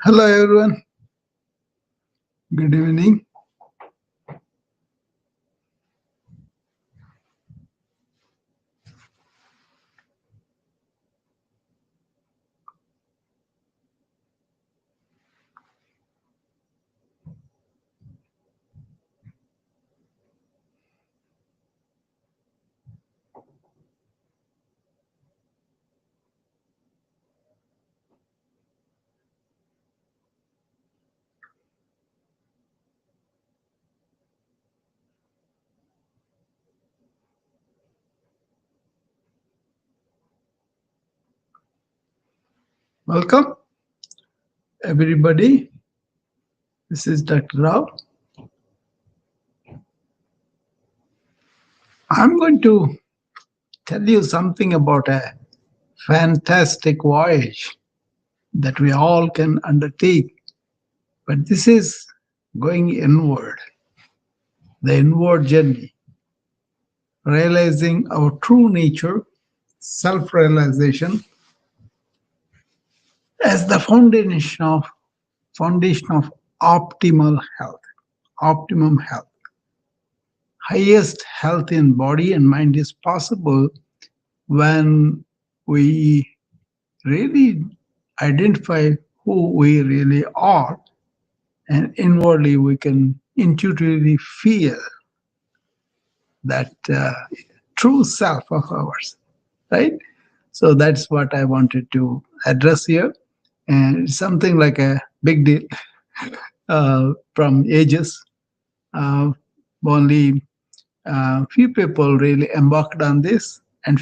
Hello, everyone. Good evening. Welcome, everybody. This is Dr. Rao. I'm going to tell you something about a fantastic voyage that we all can undertake. But this is going inward, the inward journey, realizing our true nature, self realization as the foundation of optimal health, optimum health. Highest health in body and mind is possible when we really identify who we really are, and inwardly we can intuitively feel that true self of ours, right? So that's what I wanted to address here, and it's something like a big deal from ages. Only few people really embarked on this, and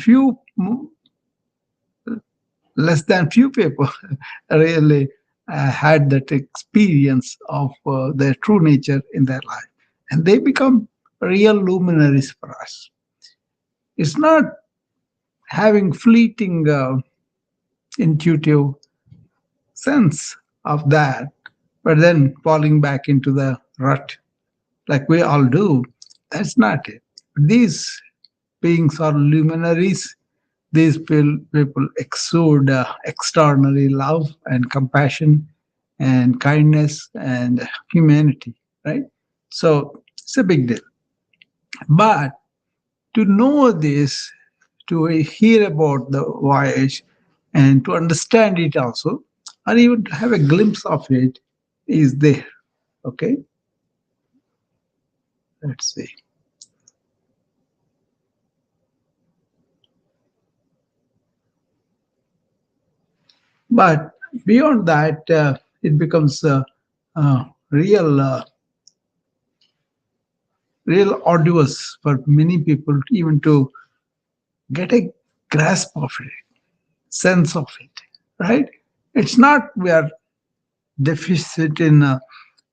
less than few people really had that experience of their true nature in their life, and they become real luminaries for us. It's not having fleeting intuitive sense of that, but then falling back into the rut like we all do. That's not it. These beings are luminaries. These people exude extraordinary love and compassion and kindness and humanity, right? So it's a big deal. But to know this, to hear about the voyage and to understand it also, or even to have a glimpse of it, is there. Okay, let's see. But beyond that, it becomes real, real arduous for many people even to get a grasp of it, sense of it, right? It's not we are deficit in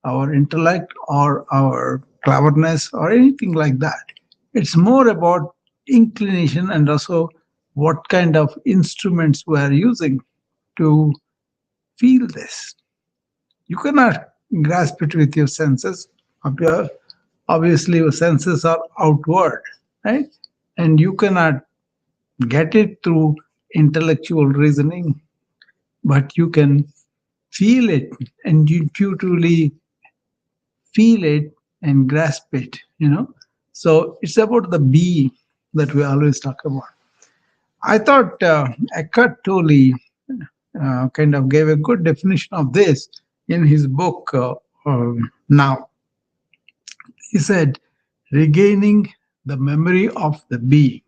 our intellect or our cleverness or anything like that. It's more about inclination and also what kind of instruments we are using to feel this. You cannot grasp it with your senses. Obvi- Obviously, your senses are outward, right? And you cannot get it through intellectual reasoning, but you can feel it and intuitively feel it and grasp it, So it's about the being that we always talk about. I thought Eckhart Tolle kind of gave a good definition of this in his book, Now. He said, regaining the memory of the being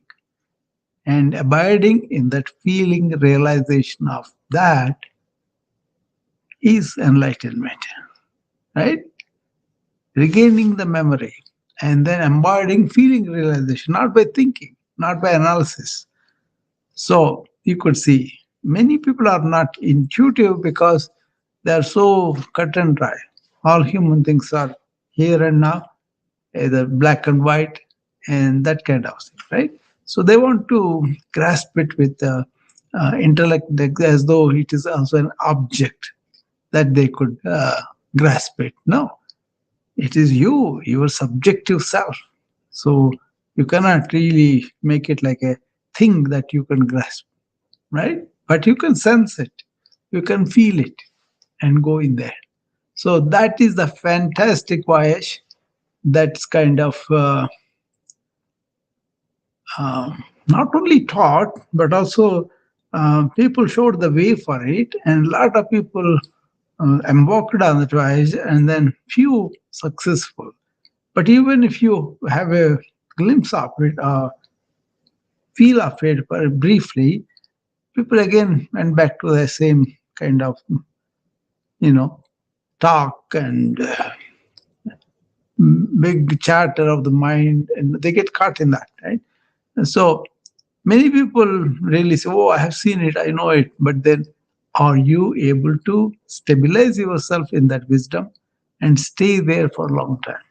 and abiding in that feeling realization of that is enlightenment, right? Regaining the memory and then embodying feeling realization, not by thinking, not by analysis. So you could see many people are not intuitive because they are so cut and dry. All human things are here and now, either black and white, and that kind of thing, right? So they want to grasp it with intellect as though it is also an object that they could grasp it. No, it is you, your subjective self. So you cannot really make it like a thing that you can grasp, right? But you can sense it, you can feel it, and go in there. So that is the fantastic voyage that's kind of not only taught, but also people showed the way for it, and a lot of people embarked on the voyage, and then few successful. But even if you have a glimpse of it, feel of it briefly, people again went back to the same kind of, you know, talk and big chatter of the mind, and they get caught in that, right? And so many people really say, "Oh, I have seen it, I know it," but then are you able to stabilize yourself in that wisdom and stay there for a long time?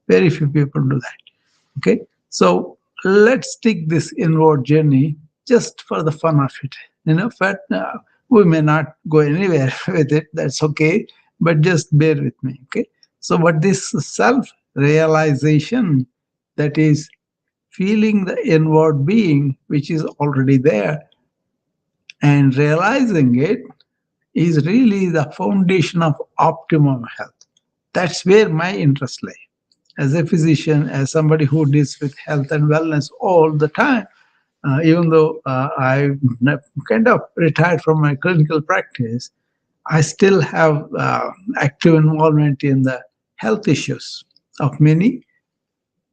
Very few people do that. Okay, so let's take this inward journey just for the fun of it. But we may not go anywhere with it. That's okay, but just bear with me. Okay, so what this self realization, that is feeling the inward being which is already there and realizing it, is really the foundation of optimum health. That's where my interest lay. As a physician, as somebody who deals with health and wellness all the time, even though I kind of retired from my clinical practice, I still have active involvement in the health issues of many,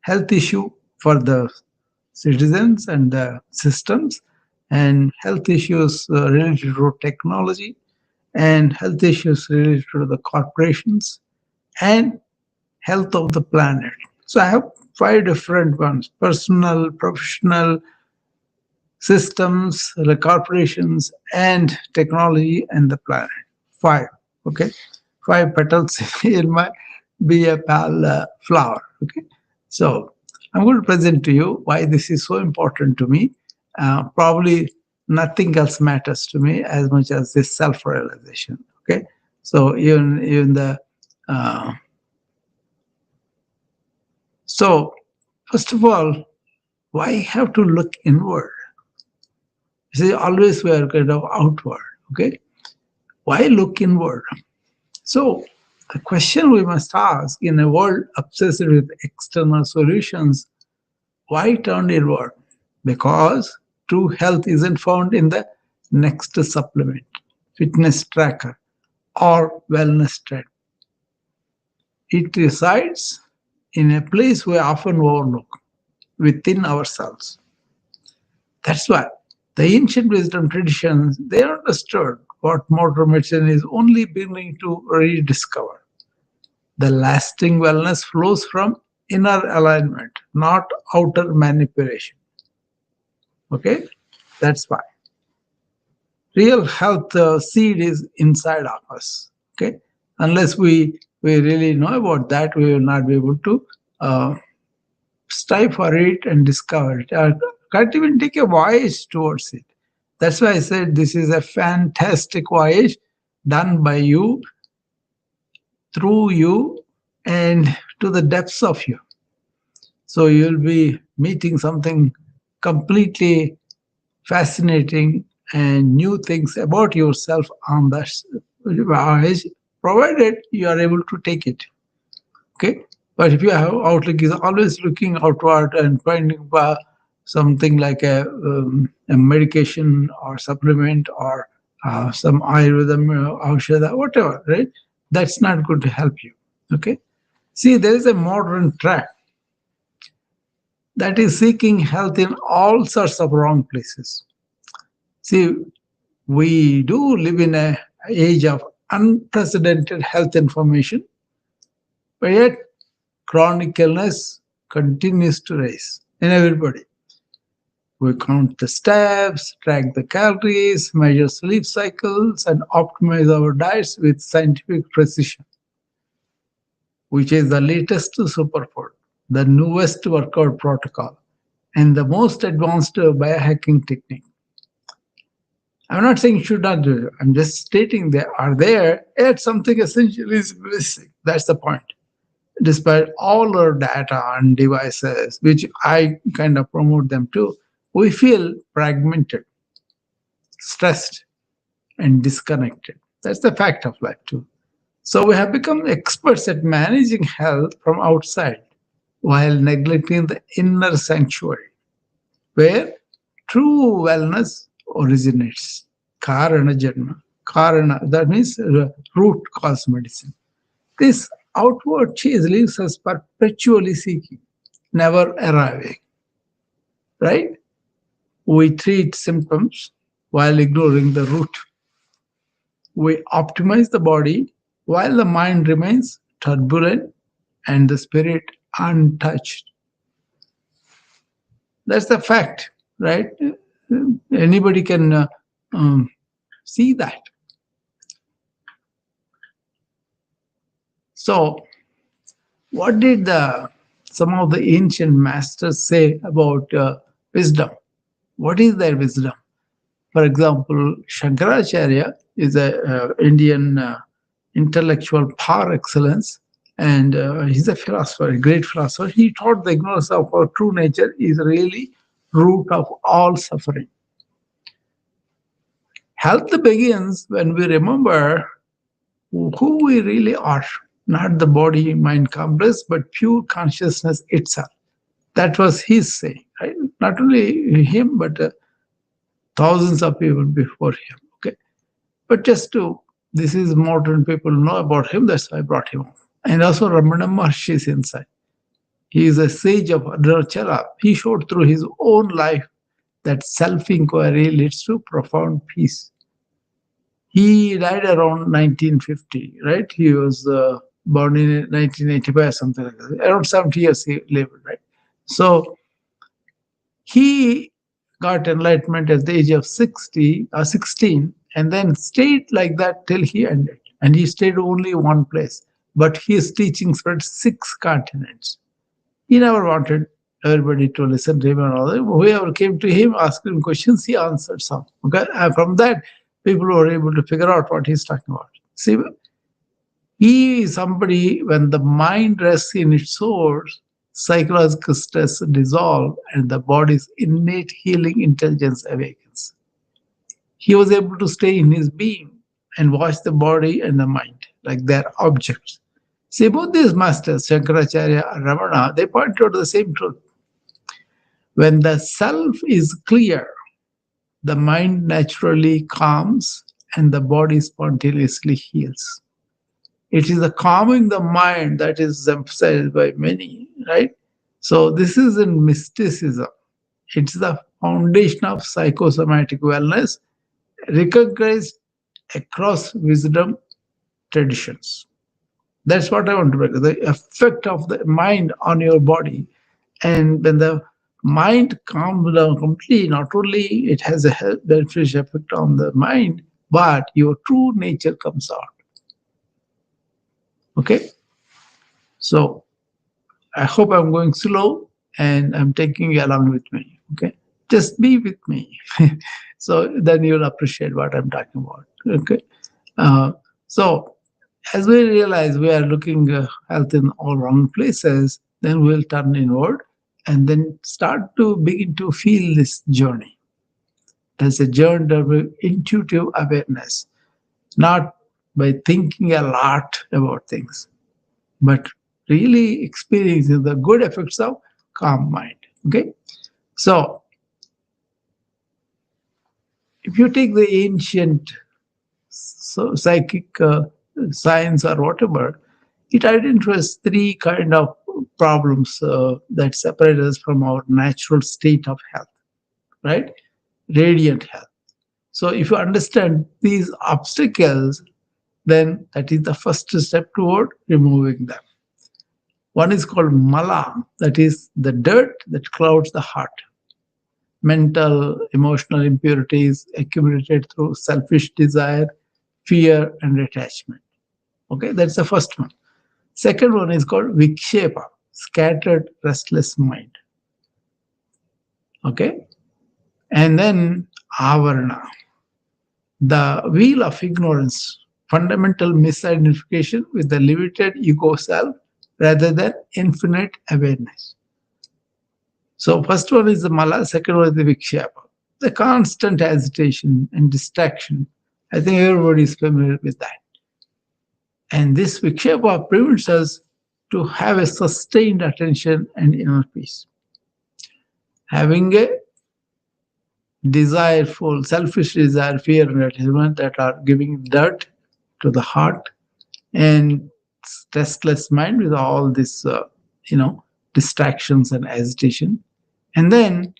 health issue for the citizens and the systems, and health issues related to technology, and health issues related to the corporations, and health of the planet. So I have five different ones: personal, professional, systems, the corporations, and technology and the planet. Five. Okay. Five petals in my be a pal flower. Okay. So I'm going to present to you why this is so important to me. Probably nothing else matters to me as much as this self-realization. Okay. So even the uh, so first of all, why have to look inward? You see, always we are kind of outward. Okay. Why look inward? So the question we must ask in a world obsessed with external solutions, why turn inward? Because true health isn't found in the next supplement, fitness tracker, or wellness trend. It resides in a place we often overlook, within ourselves. That's why the ancient wisdom traditions, they understood what modern medicine is only beginning to rediscover. The lasting wellness flows from inner alignment, not outer manipulation. Okay, that's why real health seed is inside of us. Okay, unless we really know about that, we will not be able to uh, strive for it and discover it. Can't even take a voyage towards it. That's why I said this is a fantastic voyage done by you, through you, and to the depths of you. So you'll be meeting something completely fascinating and new things about yourself on that voyage, provided you are able to take it. Okay. But if your outlook is always looking outward and finding something like a medication or supplement or some ayurveda, aushadha, whatever, right? That's not going to help you. Okay. See, there is a modern track that is seeking health in all sorts of wrong places. See, we do live in a age of unprecedented health information, but yet chronic illness continues to rise in everybody. We count the steps, track the calories, measure sleep cycles, and optimize our diets with scientific precision, which is the latest superfood, the newest workout protocol, and the most advanced biohacking technique. I'm not saying you should not do it. I'm just stating they are there, yet something essential is missing. That's the point. Despite all our data and devices, which I kind of promote them too, we feel fragmented, stressed, and disconnected. That's the fact of life too. So we have become experts at managing health from outside while neglecting the inner sanctuary where true wellness originates. Karana Janma. Karana, that means root cause medicine. This outward chase leaves us perpetually seeking, never arriving, right? We treat symptoms while ignoring the root. We optimize the body while the mind remains turbulent and the spirit untouched. That's the fact, right? Anybody can um, see that. So, what did the some of the ancient masters say about wisdom? What is their wisdom? For example, Shankaracharya is a Indian intellectual par excellence, and he's a philosopher, a great philosopher. He taught the ignorance of our true nature is really root of all suffering. Health begins when we remember who we really are, not the body mind complex, but pure consciousness itself. That was his saying, right? Not only him, but thousands of people before him. Okay, but just to this is modern people know about him. That's why I brought him. And also Ramana Maharshi's insight. He is a sage of Arunachala. He showed through his own life that self-inquiry leads to profound peace. He died around 1950, right? He was born in 1985, something like that. Around 70 years he lived, right? So he got enlightenment at the age of 60 or 16 and then stayed like that till he ended. And he stayed only one place. But his teaching spread 6 continents. He never wanted everybody to listen to him and all that. Whoever came to him, asked him questions, he answered some. Okay, and from that, people were able to figure out what he's talking about. See, he is somebody when the mind rests in its source, psychological stress dissolves, and the body's innate healing intelligence awakens. He was able to stay in his being and watch the body and the mind like they're objects. See, both these masters, Shankaracharya and Ramana, they point out the same truth. When the self is clear, the mind naturally calms and the body spontaneously heals. It is the calming the mind that is emphasized by many, right? So this is in mysticism. It's the foundation of psychosomatic wellness recognized across wisdom traditions. That's what I want to bring. The effect of the mind on your body. And when the mind calms down completely, not only it has a beneficial effect on the mind, but your true nature comes out. Okay? So I hope I'm going slow and I'm taking you along with me. Okay? Just be with me. So then you'll appreciate what I'm talking about. Okay? So as we realize we are looking health in all wrong places, then we'll turn inward and then start to begin to feel this journey. There's a journey of intuitive awareness, not by thinking a lot about things, but really experiencing the good effects of calm mind. Okay, so if you take the ancient psychic science or whatever, it identifies 3 kind of problems that separate us from our natural state of health, right? Radiant health. So if you understand these obstacles, then that is the first step toward removing them. One is called mala, that is the dirt that clouds the heart. Mental, emotional impurities accumulated through selfish desire, fear, and attachment. Okay, that's the first one. Second one is called vikshepa, scattered, restless mind. Okay, and then avarana, the wheel of ignorance, fundamental misidentification with the limited ego self rather than infinite awareness. So first one is the mala, second one is the vikshepa, the constant agitation and distraction I think everybody is familiar with that. And this Vikshepa prevents us to have a sustained attention and inner peace. Having a desireful, selfish desire, fear, and attachment that are giving dirt to the heart, and restless mind with all this, you know, distractions and agitation. And then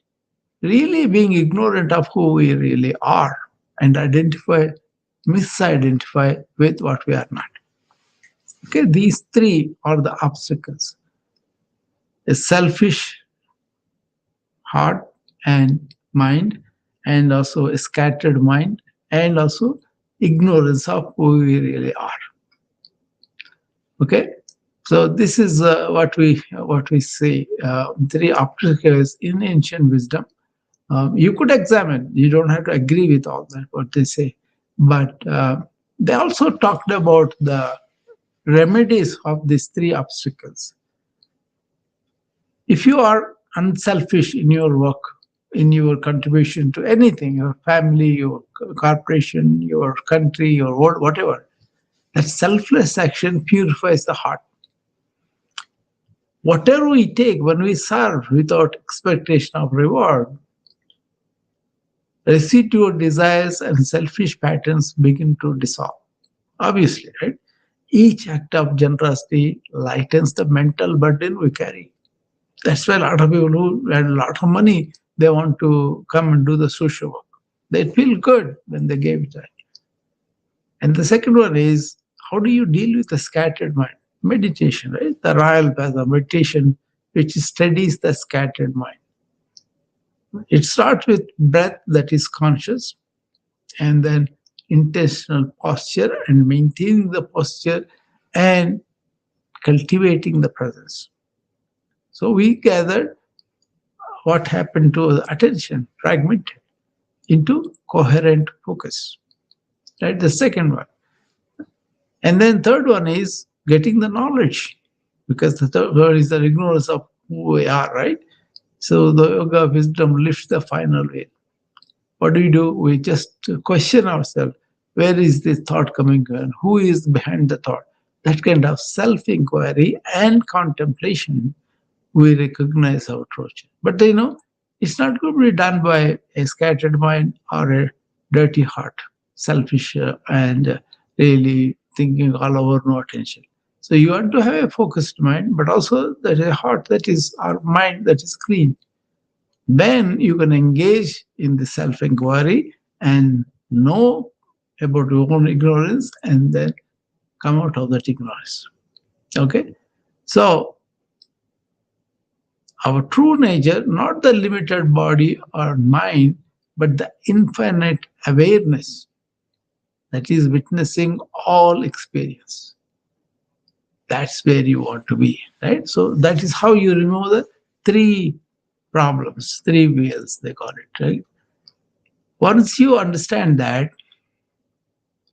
really being ignorant of who we really are and misidentify with what we are not. Okay, these three are the obstacles: a selfish heart and mind, and also a scattered mind, and also ignorance of who we really are. Okay, so this is what we say, three obstacles in ancient wisdom. You could examine. You don't have to agree with all that what they say, but they also talked about the remedies of these three obstacles. If you are unselfish in your work, in your contribution to anything, your family, your corporation, your country, your world, whatever, that selfless action purifies the heart. Whatever we take when we serve without expectation of reward, residual desires and selfish patterns begin to dissolve. Obviously, right? Each act of generosity lightens the mental burden we carry. That's why a lot of people who had a lot of money, they want to come and do the social work. They feel good when they gave it. And the second one is, how do you deal with the scattered mind? Meditation, right? The royal path of meditation, which steadies the scattered mind. It starts with breath that is conscious, and then intentional posture and maintaining the posture and cultivating the presence. So we gathered what happened to the attention, fragmented into coherent focus. Right? The second one. And then third one is getting the knowledge, because the third one is the ignorance of who we are, right? So the yoga of wisdom lifts the final veil. What do? We just question ourselves, where is this thought coming from? Who is behind the thought? That kind of self-inquiry and contemplation, we recognize our truth. But it's not going to be done by a scattered mind or a dirty heart, selfish and really thinking all over, no attention. So you want to have a focused mind, but also that a heart that is, our mind that is clean. Then you can engage in the self-inquiry and know about your own ignorance, and then come out of that ignorance. Okay? So our true nature, not the limited body or mind, but the infinite awareness that is witnessing all experience. That's where you want to be, right? So that is how you remove the three problems, three wheels, they call it, right? Once you understand that,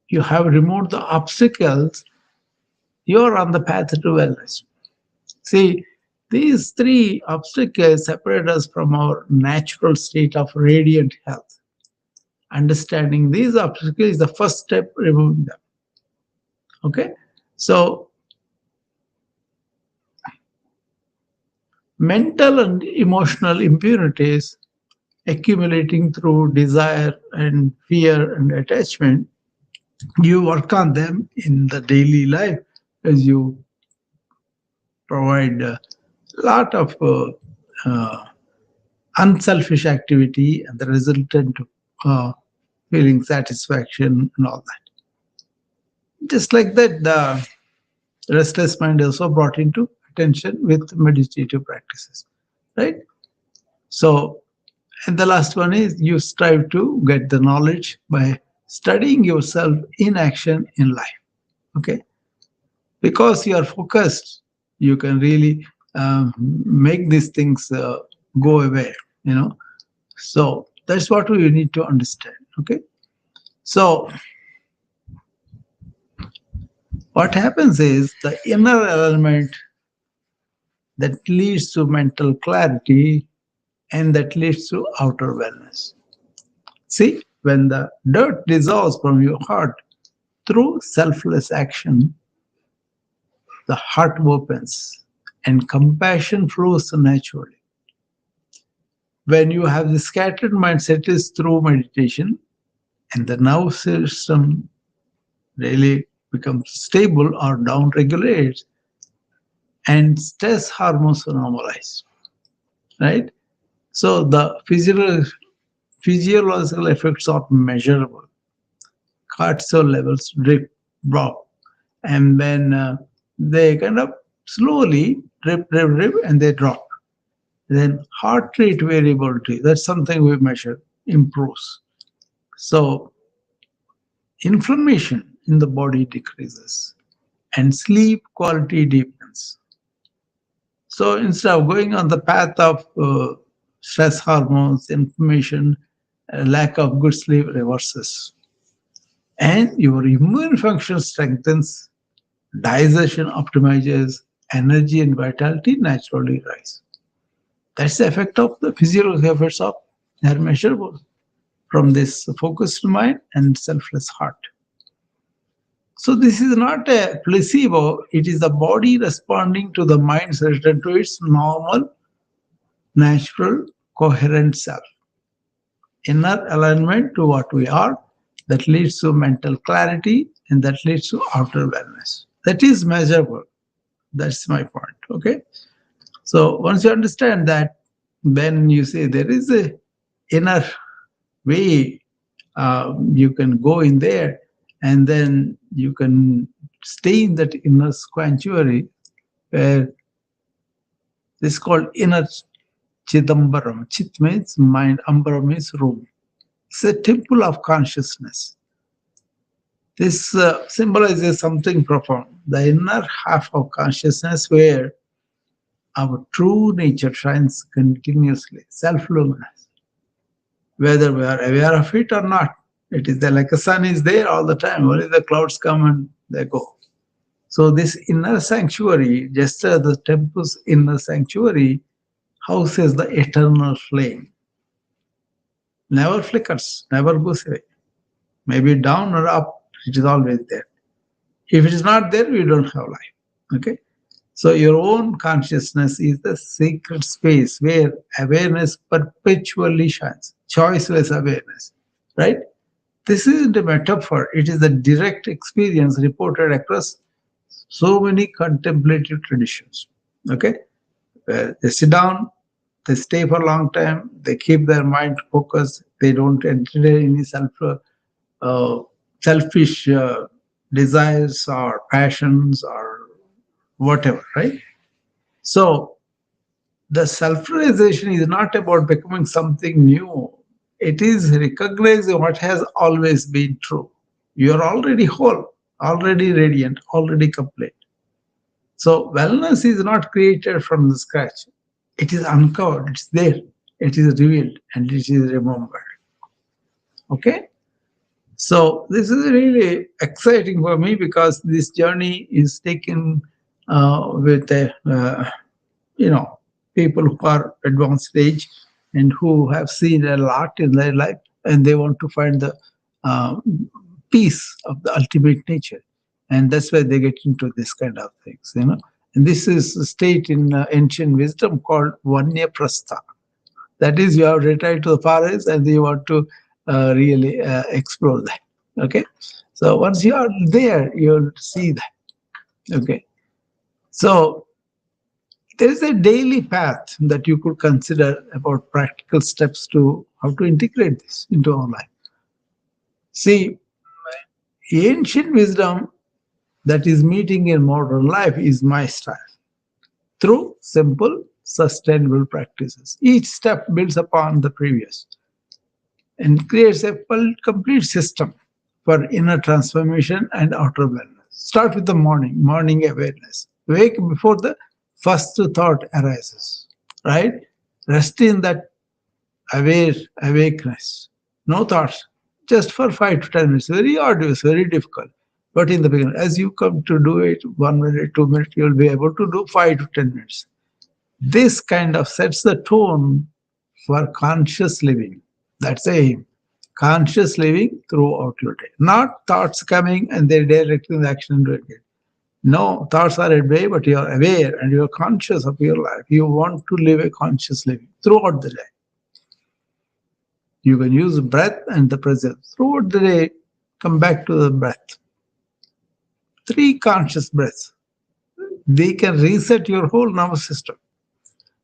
you have removed the obstacles, you're on the path to wellness. See, these three obstacles separate us from our natural state of radiant health. Understanding these obstacles is the first step, removing them. Okay? So, mental and emotional impurities accumulating through desire and fear and attachment, you work on them in the daily life as you provide a lot of uh, unselfish activity and the resultant uh, feeling satisfaction and all that. Just like that, the restless mind is also brought into attention with meditative practices, right? So, and the last one is you strive to get the knowledge by studying yourself in action in life. Okay, because you are focused, you can really make these things go away. So that's what we need to understand. Okay, so what happens is the inner element that leads to mental clarity and that leads to outer wellness. See, when the dirt dissolves from your heart through selfless action, the heart opens and compassion flows naturally. When you have the scattered mindset is through meditation and the nervous system really becomes stable or down regulated and stress hormones normalize, right? So the physiological effects are measurable. Cortisol levels drop, and then they kind of slowly drip, and they drop. Then heart rate variability, that's something we measure, improves. So inflammation in the body decreases and sleep quality deepens. So instead of going on the path of stress hormones, inflammation, lack of good sleep reverses. And your immune function strengthens, digestion optimizes, energy and vitality naturally rise. That's the effect of the physiological effects of they are measurable from this focused mind and selfless heart. So this is not a placebo, it is the body responding to the mind's return to its normal, natural, coherent self. Inner alignment to what we are, that leads to mental clarity and that leads to outer wellness. That is measurable. That's my point. Okay. So once you understand that, then you say there is a inner way you can go in there, and then you can stay in that inner sanctuary where this is called inner Chidambaram. Chit means mind, Ambaram means room. It's a temple of consciousness. This symbolizes something profound, the inner half of consciousness where our true nature shines continuously, self luminous, whether we are aware of it or not. It is there like a sun is there all the time, only the clouds come and they go. So, this inner sanctuary, just as the temple's inner sanctuary, houses the eternal flame, never flickers, never goes away. Maybe down or up, it is always there. If it is not there, we don't have life. Okay. So your own consciousness is the sacred space where awareness perpetually shines. Choiceless awareness. Right? This isn't a metaphor, it is a direct experience reported across so many contemplative traditions. Okay? They sit down, they stay for a long time, they keep their mind focused, they don't entertain any uh, selfish desires or passions or whatever, right? So the self-realization is not about becoming something new. It is recognizing what has always been true. You are already whole, already radiant, already complete. So wellness is not created from the scratch. It is uncovered, it's there, it is revealed, and it is remembered. Okay? So this is really exciting for me because this journey is taken with a you know people who are advanced age and who have seen a lot in their life, and they want to find the uh, peace of the ultimate nature, and that's why they get into this kind of things. And this is a state in ancient wisdom called vanya prastha. That is, you have retired to the forest and you want to really explore that. Okay, so once you are there, you'll see that. Okay, so there is a daily path that you could consider about practical steps to how to integrate this into our life. See, ancient wisdom that is meeting in modern life is my style through simple, sustainable practices. Each step builds upon the previous and creates a complete system for inner transformation and outer wellness. Start with the morning awareness. Wake before the first thought arises, right? Rest in that awakeness. No thoughts, just for 5 to 10 minutes. Very arduous, very difficult. But in the beginning, as you come to do it 1 minute, 2 minutes, you'll be able to do 5 to 10 minutes. This kind of sets the tone for conscious living. That's the aim. Conscious living throughout your day. Not thoughts coming and they're directing the action and doing it. No, thoughts are at bay, but you're aware and you're conscious of your life. You want to live a conscious living throughout the day. You can use breath and the presence. Throughout the day, come back to the breath. Three conscious breaths. They can reset your whole nervous system.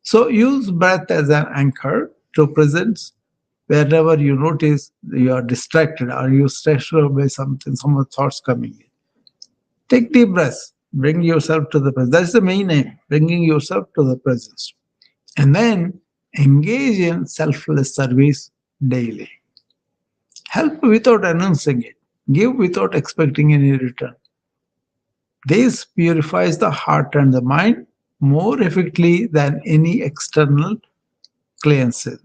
So use breath as an anchor to presence wherever you notice you are distracted or you're stressed out by something, some thoughts coming in. Take deep breaths. Bring yourself to the present. That's the main aim, bringing yourself to the presence. And then engage in selfless service daily. Help without announcing it. Give without expecting any return. This purifies the heart and the mind more effectively than any external cleanses.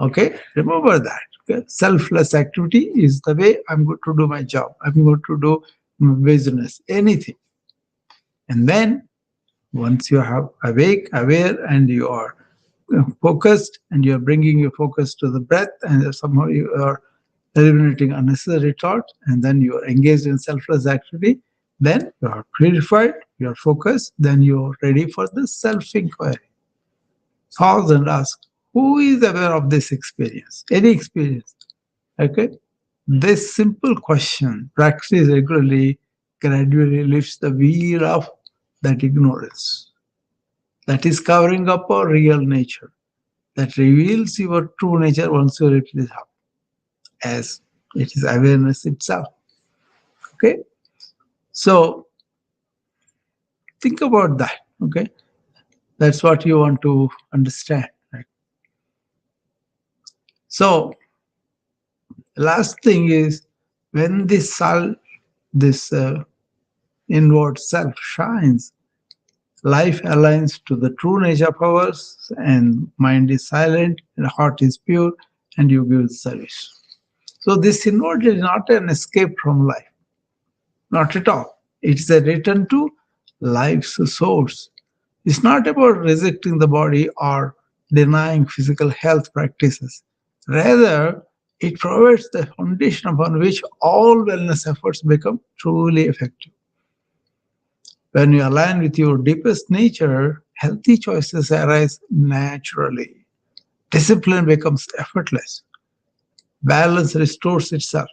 Okay, remember that. Okay? Selfless activity is the way I'm going to do my job. I'm going to do my business, anything. And then once you have awake, aware, and you are focused, and you're bringing your focus to the breath, and somehow you are eliminating unnecessary thoughts, and then you are engaged in selfless activity, then you are purified, you are focused, then you are ready for the self-inquiry. Pause and ask, who is aware of this experience? Any experience? Okay? This simple question, practiced regularly, gradually lifts the veil of that ignorance that is covering up our real nature, that reveals your true nature once you lift it up, as it is awareness itself. Okay? So think about that. Okay? That's what you want to understand. Right? So last thing is when this inward self shines, life aligns to the true nature of ours, and mind is silent, and heart is pure, and you give service. So this inward is not an escape from life, not at all. It's a return to life's source. It's not about rejecting the body or denying physical health practices. Rather, it provides the foundation upon which all wellness efforts become truly effective. When you align with your deepest nature, healthy choices arise naturally. Discipline becomes effortless. Balance restores itself.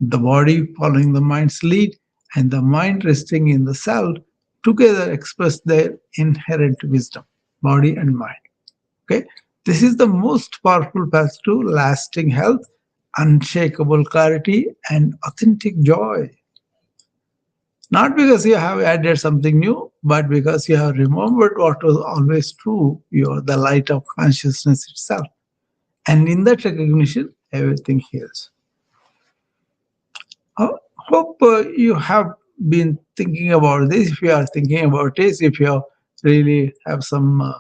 The body following the mind's lead and the mind resting in the self together express their inherent wisdom, body and mind. Okay? This is the most powerful path to lasting health, unshakable clarity, and authentic joy. Not because you have added something new, but because you have remembered what was always true. You are the light of consciousness itself. And in that recognition, everything heals. I hope you have been thinking about this. If you are thinking about this, if you really have some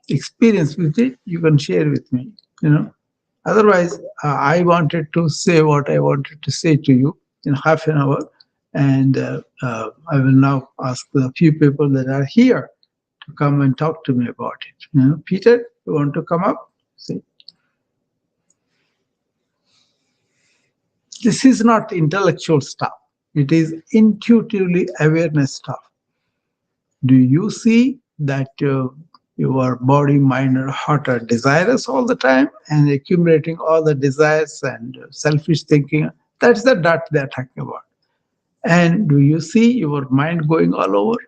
experience with it, you can share with me. You know. Otherwise, I wanted to say what I wanted to say to you in half an hour, and I will now ask the few people that are here to come and talk to me about it. You know, Peter, you want to come up? See, this is not intellectual stuff. It is intuitively awareness stuff. Do you see that your body, mind, or heart are desirous all the time and accumulating all the desires and selfish thinking? That's the dot they're talking about. And do you see your mind going all over?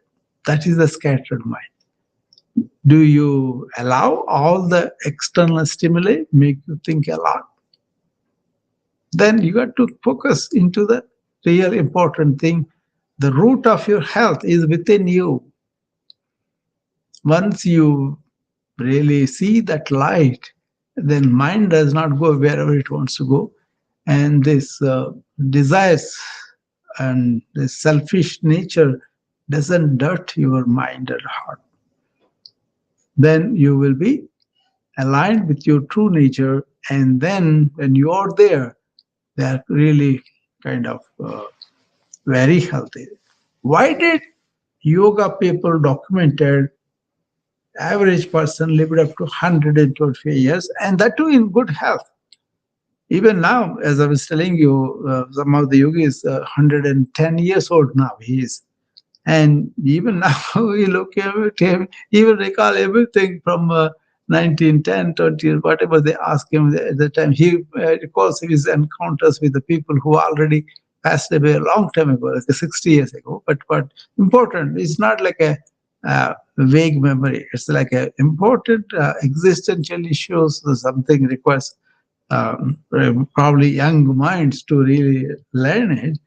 That is the scattered mind. Do you allow all the external stimuli make you think a lot? Then you got to focus into the real important thing. The root of your health is within you. Once you really see that light, then mind does not go wherever it wants to go. And this desires and this selfish nature doesn't dirt your mind and heart. Then you will be aligned with your true nature. And then when you are there, they are really kind of very healthy. Why did yoga people documented average person lived up to 125 years, and that too in good health? Even now, as I was telling you, some of the yogis, 110 years old now he is. And even now, we look at him, even recall everything from 1910, 20, whatever they ask him at the time. He recalls his encounters with the people who already passed away a long time ago, like 60 years ago. But what important, it's not like a vague memory. It's like a important existential issues. Something requires probably young minds to really learn it.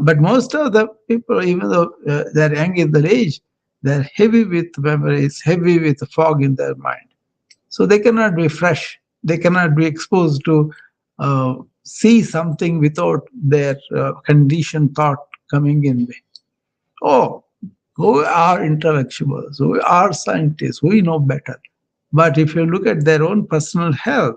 But most of the people, even though they're young in their age, they're heavy with memories, heavy with fog in their mind. So they cannot be fresh. They cannot be exposed to see something without their conditioned thought coming in. Oh, we are intellectuals, we are scientists, we know better. But if you look at their own personal health,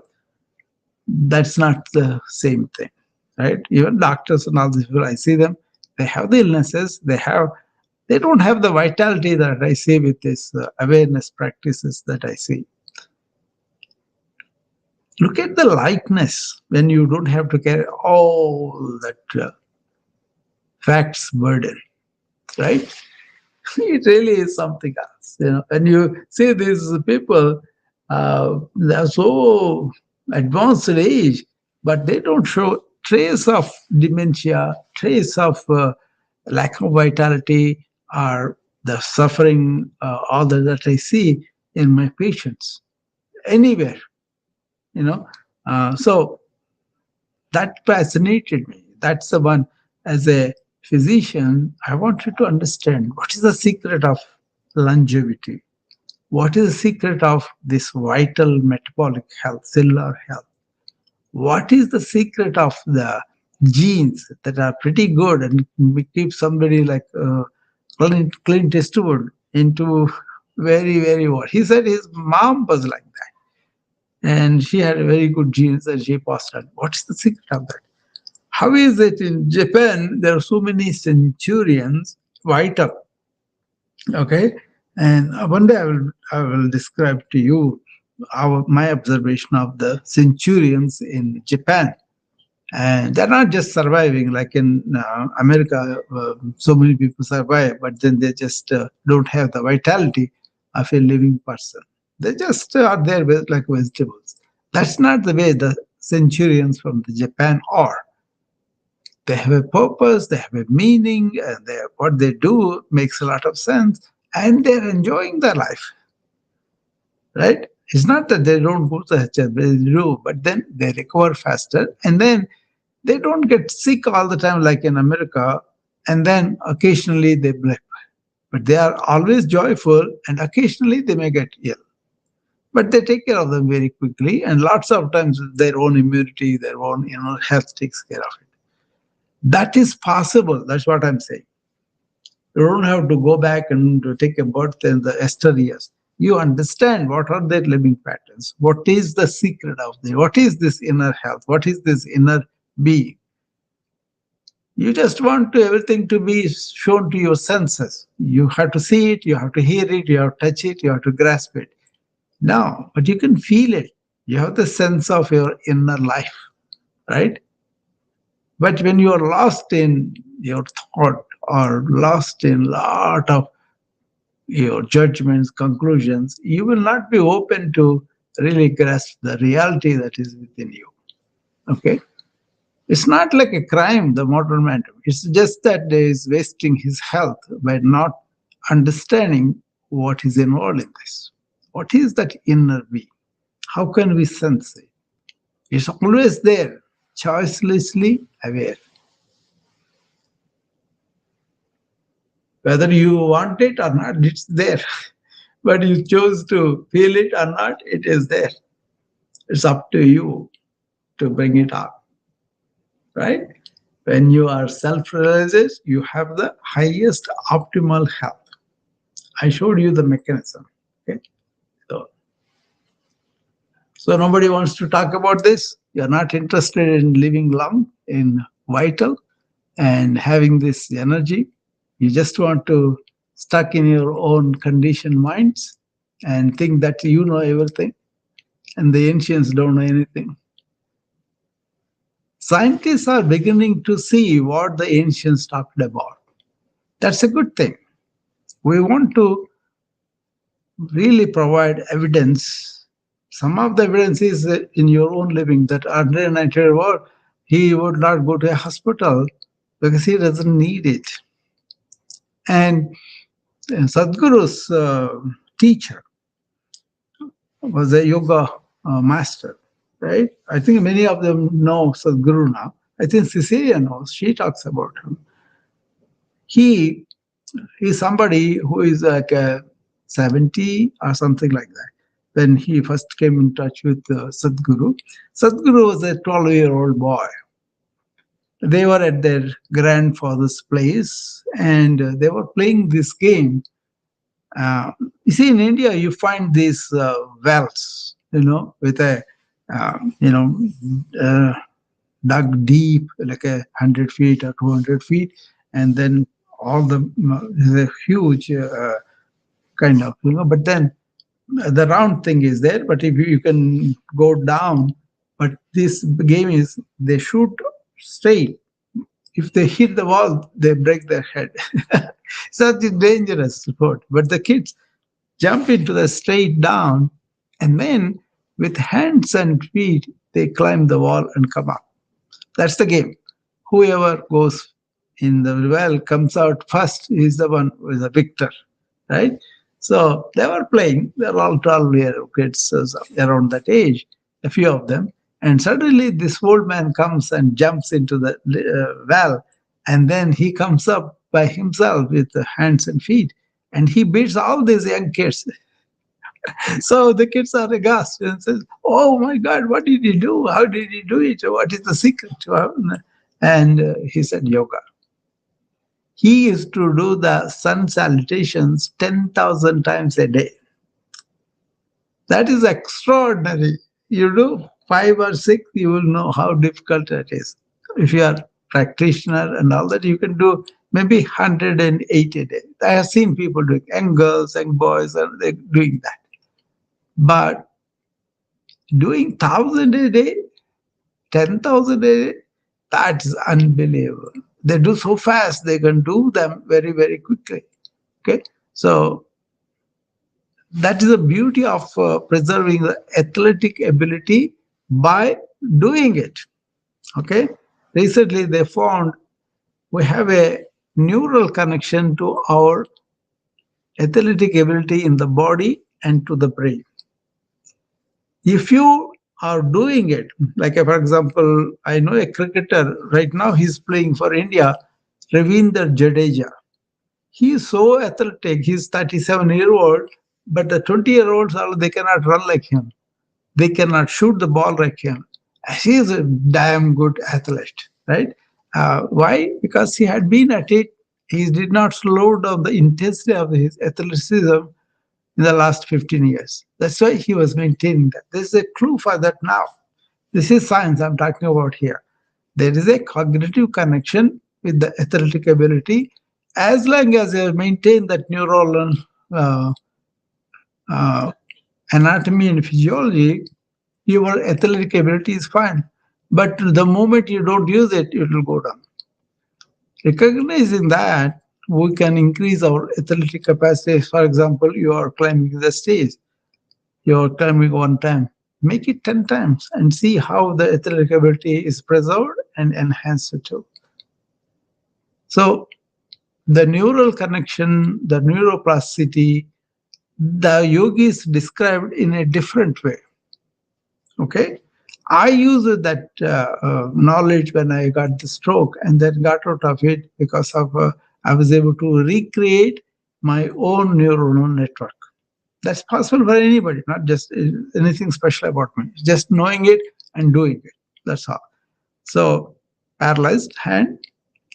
that's not the same thing, right? Even doctors and all these people, I see them, they have the illnesses, they don't have the vitality that I see with this awareness practices that I see. Look at the lightness when you don't have to carry all that facts burden, right? It really is something else. When you see these people, they are so advanced in age, but they don't show trace of dementia, trace of lack of vitality, or the suffering, all that I see in my patients anywhere. You know, so that fascinated me. That's the one. As a physician, I wanted to understand what is the secret of longevity. What is the secret of this vital metabolic health, cellular health? What is the secret of the genes that are pretty good and we keep somebody like Clint Eastwood into very, very what? He said his mom was like that. And she had very good genes and she passed on. What's the secret of that? How is it in Japan? There are so many centurions, vital. Okay, and one day I will describe to you my observation of the centurions in Japan, and they're not just surviving like in America. So many people survive, but then they just don't have the vitality of a living person. They just are there with, like vegetables. That's not the way the centurions from the Japan are. They have a purpose, they have a meaning, and what they do makes a lot of sense, and they're enjoying their life, right? It's not that they don't go to HL, they do, but then they recover faster, and then they don't get sick all the time like in America, and then occasionally they blip. But they are always joyful, and occasionally they may get ill. But they take care of them very quickly, and lots of times their own immunity, their own health takes care of it. That is possible. That's what I'm saying. You don't have to go back and to take a birth in the Esther years. You understand what are their living patterns. What is the secret of them? What is this inner health? What is this inner being? You just want everything to be shown to your senses. You have to see it, you have to hear it, you have to touch it, you have to grasp it. No, but you can feel it. You have the sense of your inner life, right? But when you are lost in your thought or lost in lot of your judgments, conclusions, you will not be open to really grasp the reality that is within you. Okay? It's not like a crime, the modern man. It's just that he is wasting his health by not understanding what is involved in this. What is that inner being? How can we sense it? It's always there, choicelessly aware. Whether you want it or not, it's there. But you choose to feel it or not, it is there. It's up to you to bring it up, right? When you are self-realized, you have the highest optimal health. I showed you the mechanism. Okay, so nobody wants to talk about this. You're not interested in living long, in vital, and having this energy. You just want to stuck in your own conditioned minds and think that you know everything, and the ancients don't know anything. Scientists are beginning to see what the ancients talked about. That's a good thing. We want to really provide evidence. Some of the evidence is in your own living that under 90-year-old he would not go to a hospital because he doesn't need it. And Sadhguru's teacher was a yoga master, right? I think many of them know Sadhguru now. I think Cecilia knows. She talks about him. He is somebody who is like 70 or something like that. When he first came in touch with Sadhguru, Sadhguru was a 12-year-old boy. They were at their grandfather's place and they were playing this game. Uh, you see, in India, you find these wells, with a, you know, uh, dug deep, like 100 feet or 200 feet, and then all the is a huge kind of, but then the round thing is there. But if you can go down, but this game is they shoot straight. If they hit the wall, they break their head. Such a dangerous sport. But the kids jump into the straight down, and then with hands and feet, they climb the wall and come up. That's the game. Whoever goes in the well comes out first is the one who is a victor, right? So they were playing. They're all 12-year kids around that age, a few of them. And suddenly this old man comes and jumps into the well. And then he comes up by himself with the hands and feet. And he beats all these young kids. So the kids are aghast and says, "Oh my God, what did he do? How did he do it? What is the secret to it?" And he said, "Yoga." He used to do the sun salutations 10,000 times a day. That is extraordinary. You do five or six, you will know how difficult it is. If you are practitioner and all that, you can do maybe 108 a day. I have seen people doing, young girls, young boys, and they're doing that. But doing 1,000 a day, 10,000 a day, that's unbelievable. They do so fast, they can do them very, very quickly. Okay. So that is the beauty of preserving the athletic ability by doing it. Okay. Recently, they found we have a neural connection to our athletic ability in the body and to the brain. If you are doing it, like for example, I know a cricketer right now, he's playing for India, Ravinder Jadeja. He is so athletic, he's 37-year-old, but the 20-year-olds, they cannot run like him. They cannot shoot the ball like him. He is a damn good athlete, right? Why? Because he had been at it. He did not slow down the intensity of his athleticism in the last 15 years. That's why he was maintaining that. There's a clue for that now. This is science I'm talking about here. There is a cognitive connection with the athletic ability. As long as you maintain that neural uh, uh, anatomy and physiology, your athletic ability is fine. But the moment you don't use it, it will go down. Recognizing that, we can increase our athletic capacity. For example, you are climbing the stage, you are climbing one time, make it 10 times and see how the athletic ability is preserved and enhanced too. So the neural connection, the neuroplasticity, the yogis described in a different way. Okay. I used that knowledge when I got the stroke and then got out of it because of I was able to recreate my own neuronal network. That's possible for anybody, not just anything special about me. Just knowing it and doing it. That's all. So, paralyzed hand,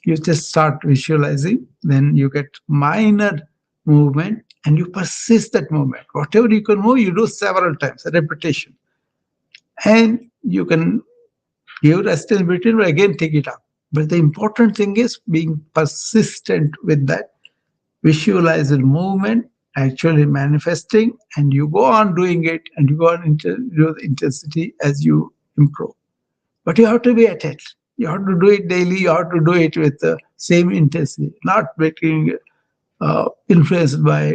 you just start visualizing, then you get minor movement and you persist that movement. Whatever you can move, you do several times, a repetition. And you can give rest in between, but again take it up. But the important thing is being persistent with that visualized movement actually manifesting, and you go on doing it and you go on do the intensity as you improve. But you have to be at it. You have to do it daily. You have to do it with the same intensity, not making influenced by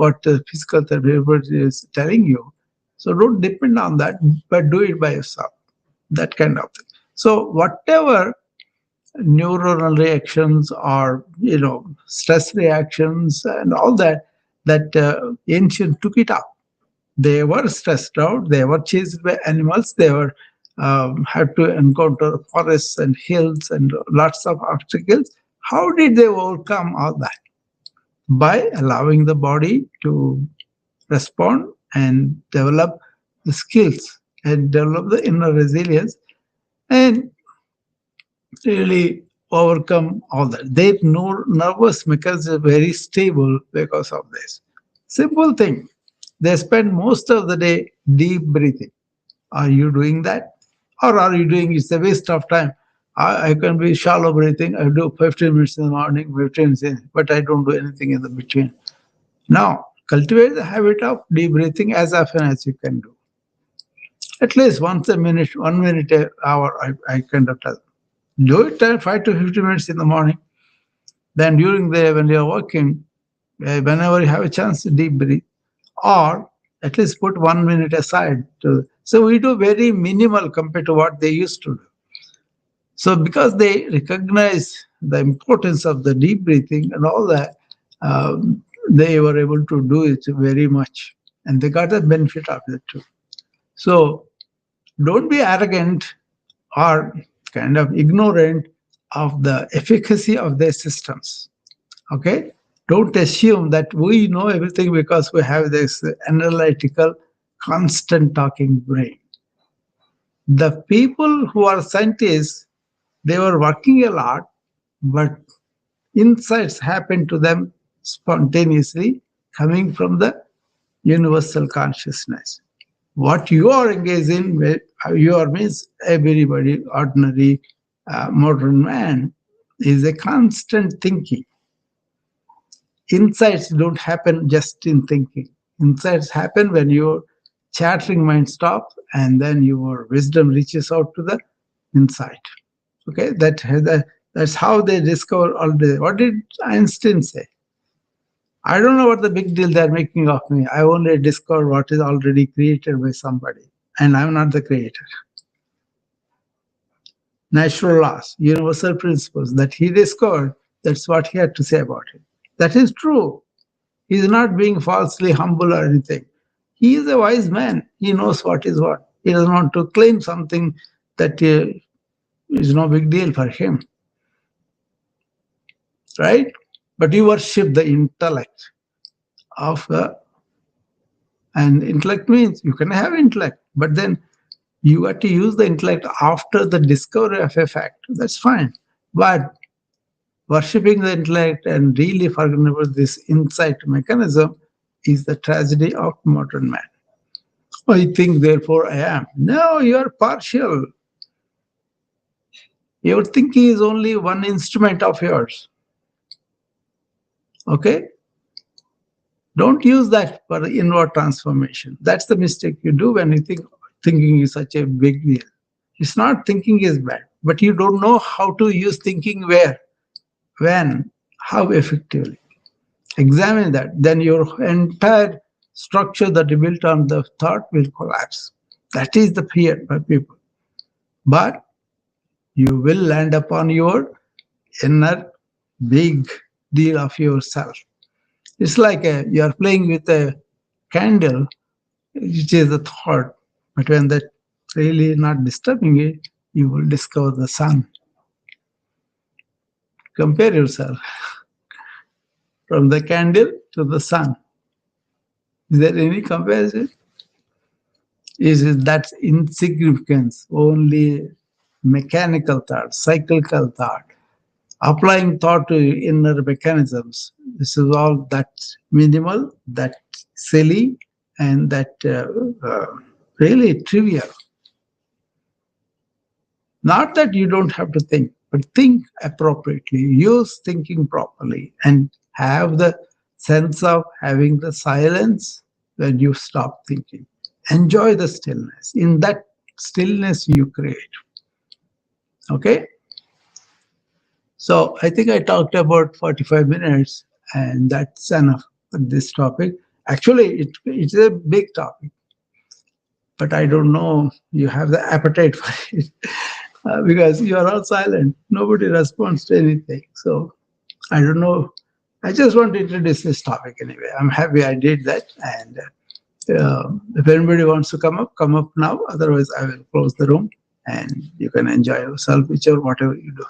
what the physical therapist is telling you. So don't depend on that, but do it by yourself. That kind of thing. So whatever neuronal reactions or stress reactions and all that, that ancient took it up. They were stressed out. They were chased by animals. They were had to encounter forests and hills and lots of obstacles. How did they overcome all that? By allowing the body to respond and develop the skills and develop the inner resilience and really overcome all that. Their nervous mechanism is very stable because of this. Simple thing. They spend most of the day deep breathing. Are you doing that? Or are you doing it's a waste of time? I can be shallow breathing. I do 15 minutes in the morning, 15 minutes but I don't do anything in the between. Now, cultivate the habit of deep breathing as often as you can do. At least once a minute, 1 minute, an hour, I kind of tell. Do it 5 to 50 minutes in the morning. Then during the day when you're working, whenever you have a chance to deep breathe, or at least put 1 minute aside. So we do very minimal compared to what they used to do. So because they recognize the importance of the deep breathing and all that, they were able to do it very much, and they got the benefit of it too. So don't be arrogant or kind of ignorant of the efficacy of their systems. Okay? Don't assume that we know everything because we have this analytical, constant talking brain. The people who are scientists, they were working a lot, but insights happen to them spontaneously coming from the universal consciousness. What you are engaged in, you are means everybody, ordinary modern man, is a constant thinking. Insights don't happen just in thinking. Insights happen when your chattering mind stops and then your wisdom reaches out to the insight. Okay, that's how they discover all the. What did Einstein say? I don't know what the big deal they're making of me. I only discover what is already created by somebody, and I'm not the creator. Natural laws, universal principles that he discovered, that's what he had to say about it. That is true. He's not being falsely humble or anything. He is a wise man. He knows what is what. He doesn't want to claim something that is no big deal for him, right? But you worship the intellect of and intellect means you can have intellect, but then you got to use the intellect after the discovery of a fact. That's fine. But worshipping the intellect and really forgetting about this insight mechanism is the tragedy of modern man. I think, therefore I am. No, you are partial. Your thinking is only one instrument of yours. Okay? Don't use that for the inward transformation. That's the mistake you do when you think thinking is such a big deal. It's not thinking is bad, but you don't know how to use thinking where, when, how effectively. Examine that. Then your entire structure that you built on the thought will collapse. That is the fear by people. But you will land upon your inner big deal of yourself. It's like you're playing with a candle, which is a thought. But when that really not disturbing it, you will discover the sun. Compare yourself from the candle to the sun. Is there any comparison? Is it that insignificance, only mechanical thought, cyclical thought, applying thought to inner mechanisms? This is all that minimal, that silly, and that really trivial. Not that you don't have to think, but think appropriately, use thinking properly, and have the sense of having the silence when you stop thinking. Enjoy the stillness. In that stillness, you create. Okay? So I think I talked about 45 minutes, and that's enough for this topic. Actually, it's a big topic, but I don't know you have the appetite for it because you are all silent. Nobody responds to anything. So I don't know. I just want to introduce this topic anyway. I'm happy I did that. And if anybody wants to come up now. Otherwise, I will close the room and you can enjoy yourself, whichever, whatever you do.